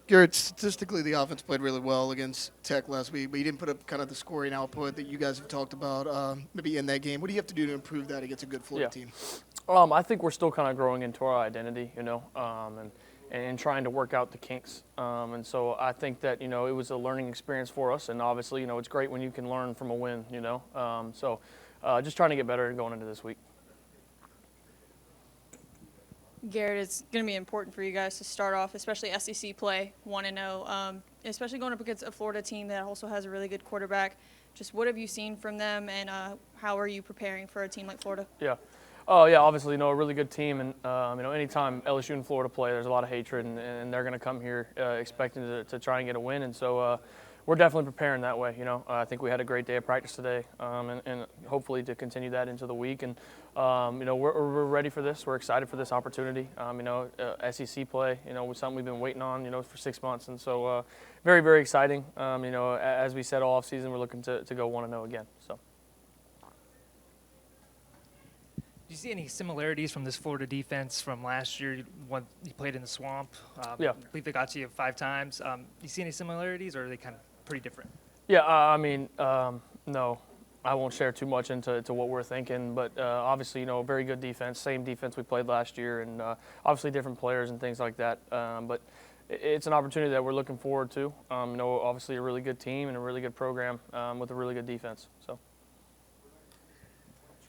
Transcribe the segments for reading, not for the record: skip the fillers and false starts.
Garrett, statistically, the offense played really well against Tech last week, but you didn't put up kind of the scoring output that you guys have talked about maybe in that game. What do you have to do to improve that against a good Florida Yeah. team? I think we're still kind of growing into our identity, and trying to work out the kinks. And so I think that, it was a learning experience for us. And obviously, it's great when you can learn from a win, just trying to get better going into this week. Garrett, it's going to be important for you guys to start off, especially SEC play, 1-0, especially going up against a Florida team that also has a really good quarterback. Just what have you seen from them, and how are you preparing for a team like Florida? Yeah. Oh, yeah, obviously, a really good team. And, anytime LSU and Florida play, there's a lot of hatred, and they're going to come here expecting to try and get a win. And so we're definitely preparing that way. I think we had a great day of practice today, and hopefully to continue that into the week. And, we're ready for this. We're excited for this opportunity. SEC play, was something we've been waiting on, for 6 months. And so very, very exciting. As we said all offseason, we're looking to go 1-0 again. So. Do you see any similarities from this Florida defense from last year when you played in the swamp? Yeah. I believe they got to you 5 times. Do you see any similarities, or are they kind of pretty different? Yeah, no, I won't share too much into what we're thinking, but obviously, a very good defense, same defense we played last year, and obviously different players and things like that. But it's an opportunity that we're looking forward to. Obviously a really good team and a really good program with a really good defense. So.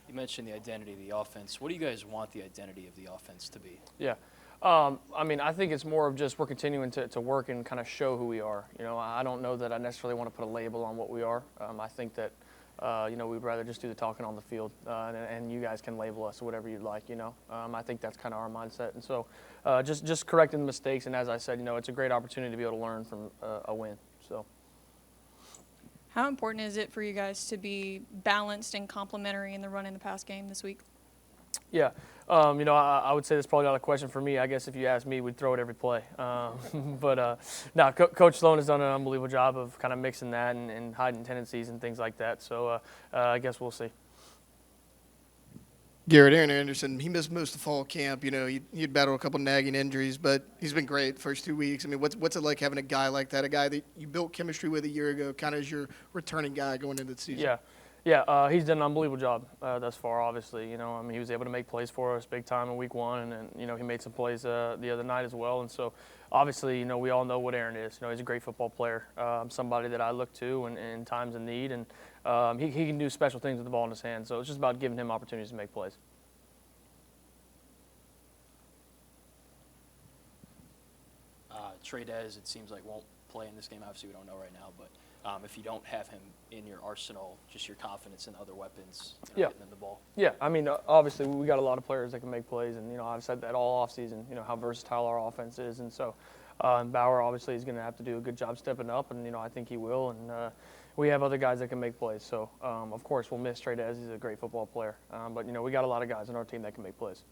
You mentioned the identity of the offense. What do you guys want the identity of the offense to be? Yeah. I think it's more of just we're continuing to work and kind of show who we are. I don't know that I necessarily want to put a label on what we are. I think that, we'd rather just do the talking on the field, and you guys can label us whatever you'd like, I think that's kind of our mindset. And so just correcting the mistakes, and as I said, it's a great opportunity to be able to learn from a win. So. How important is it for you guys to be balanced and complementary in the run and the pass game this week? Yeah. I would say that's probably not a question for me. I guess if you asked me, we'd throw it every play. But Coach Sloan has done an unbelievable job of kind of mixing that and hiding tendencies and things like that. So I guess we'll see. Garrett, Aaron Anderson, he missed most of fall camp. He'd battled a couple nagging injuries, but he's been great the first 2 weeks. What's it like having a guy like that, a guy that you built chemistry with a year ago, kind of as your returning guy going into the season? Yeah. He's done an unbelievable job thus far, obviously. He was able to make plays for us big time in week 1, and he made some plays the other night as well. And so, obviously, we all know what Aaron is. He's a great football player, somebody that I look to in times of need, and he can do special things with the ball in his hand. So it's just about giving him opportunities to make plays. Trey Dez, it seems like, won't play in this game. Obviously, we don't know right now, but if you don't have him in your arsenal, just your confidence in other weapons, getting them the ball. Yeah, obviously we got a lot of players that can make plays, and I've said that all offseason, how versatile our offense is, and so Bauer obviously is going to have to do a good job stepping up, and I think he will, and we have other guys that can make plays. So of course we'll miss Trey Dez. He's a great football player, but we got a lot of guys on our team that can make plays.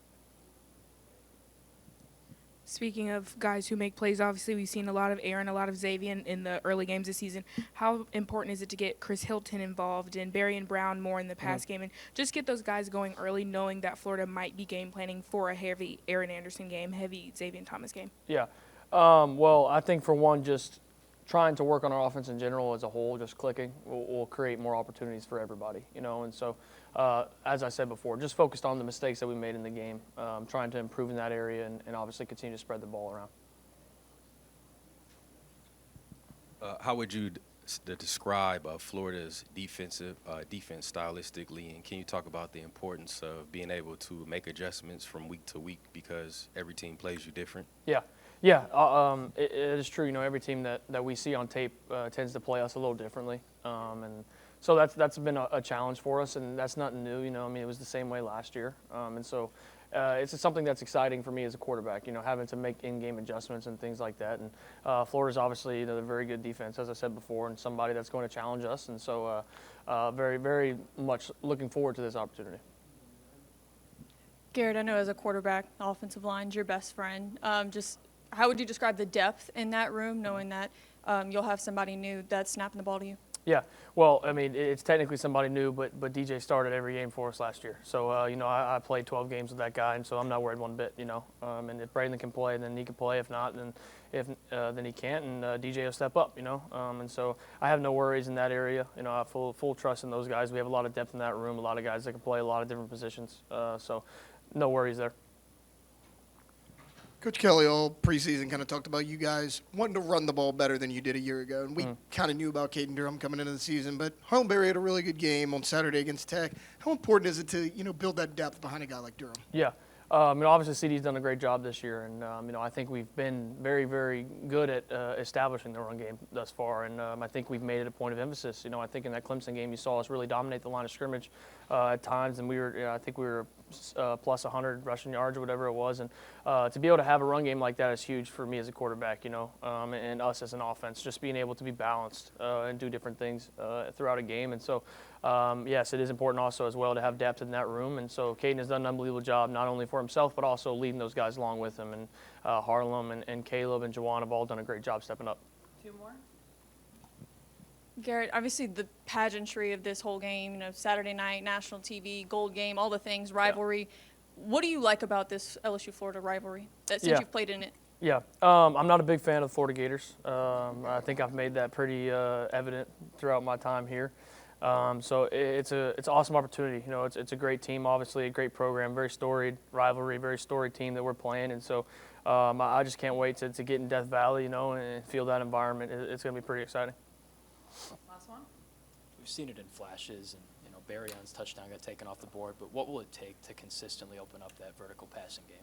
Speaking of guys who make plays, obviously we've seen a lot of Aaron, a lot of Xavier in the early games this season. How important is it to get Chris Hilton involved and Barry and Brown more in the pass game, and just get those guys going early, knowing that Florida might be game planning for a heavy Aaron Anderson game, heavy Xavier Thomas game? Yeah. Well, I think for one, just trying to work on our offense in general as a whole, just clicking, will create more opportunities for everybody, and so as I said before, just focused on the mistakes that we made in the game, trying to improve in that area and obviously continue to spread the ball around. How would you describe Florida's defense stylistically, and can you talk about the importance of being able to make adjustments from week to week because every team plays you different? It is true. Every team that we see on tape tends to play us a little differently, and so that's been a challenge for us, and that's nothing new. It was the same way last year, and so it's something that's exciting for me as a quarterback. Having to make in-game adjustments and things like that. And Florida's obviously a very good defense, as I said before, and somebody that's going to challenge us, and so very, very much looking forward to this opportunity. Garrett, I know as a quarterback, the offensive line's your best friend. Just how would you describe the depth in that room, knowing that you'll have somebody new that's snapping the ball to you? Yeah, well, I mean, it's technically somebody new, but DJ started every game for us last year. So, you know, I played 12 games with that guy, and so I'm not worried one bit, you know. And if Braden can play, then he can play. If not, then he can't, and DJ will step up, you know. And so I have no worries in that area. You know, I have full trust in those guys. We have a lot of depth in that room, a lot of guys that can play a lot of different positions. So no worries there. Coach Kelly all preseason kind of talked about you guys wanting to run the ball better than you did a year ago, and we kind of knew about Caden Durham coming into the season. But Harlem-Berry had a really good game on Saturday against Tech. How important is it to build that depth behind a guy like Durham? Yeah. You know, obviously, CD's done a great job this year, and you know, I think we've been very, very good at establishing the run game thus far, and I think we've made it a point of emphasis. You know, I think in that Clemson game, you saw us really dominate the line of scrimmage at times, and I think we were plus 100 rushing yards or whatever it was, and to be able to have a run game like that is huge for me as a quarterback. You know, and us as an offense, just being able to be balanced and do different things throughout a game, and so. Yes, it is important also as well to have depth in that room, and so Caden has done an unbelievable job not only for himself but also leading those guys along with him. And Harlem and Caleb and Jawan have all done a great job stepping up. Two more. Garrett, obviously the pageantry of this whole game, you know, Saturday night, national TV, gold game, all the things, rivalry. What do you like about this LSU-Florida rivalry since you've played in it? Yeah, I'm not a big fan of the Florida Gators. I think I've made that pretty evident throughout my time here. So it's an awesome opportunity. You know, it's a great team, obviously a great program, very storied rivalry, very storied team that we're playing, and so I just can't wait to get in Death Valley, you know, and feel that environment. It's going to be pretty exciting. Last one. We've seen it in flashes, and you know, Barryon's touchdown got taken off the board. But what will it take to consistently open up that vertical passing game?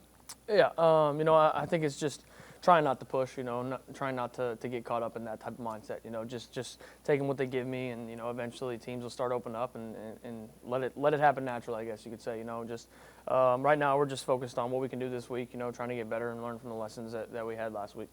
Yeah, you know, I think it's just trying not to push, you know, trying not to get caught up in that type of mindset, you know, just taking what they give me, and, you know, eventually teams will start opening up and let it happen naturally, I guess you could say, you know, just right now we're just focused on what we can do this week, you know, trying to get better and learn from the lessons that we had last week.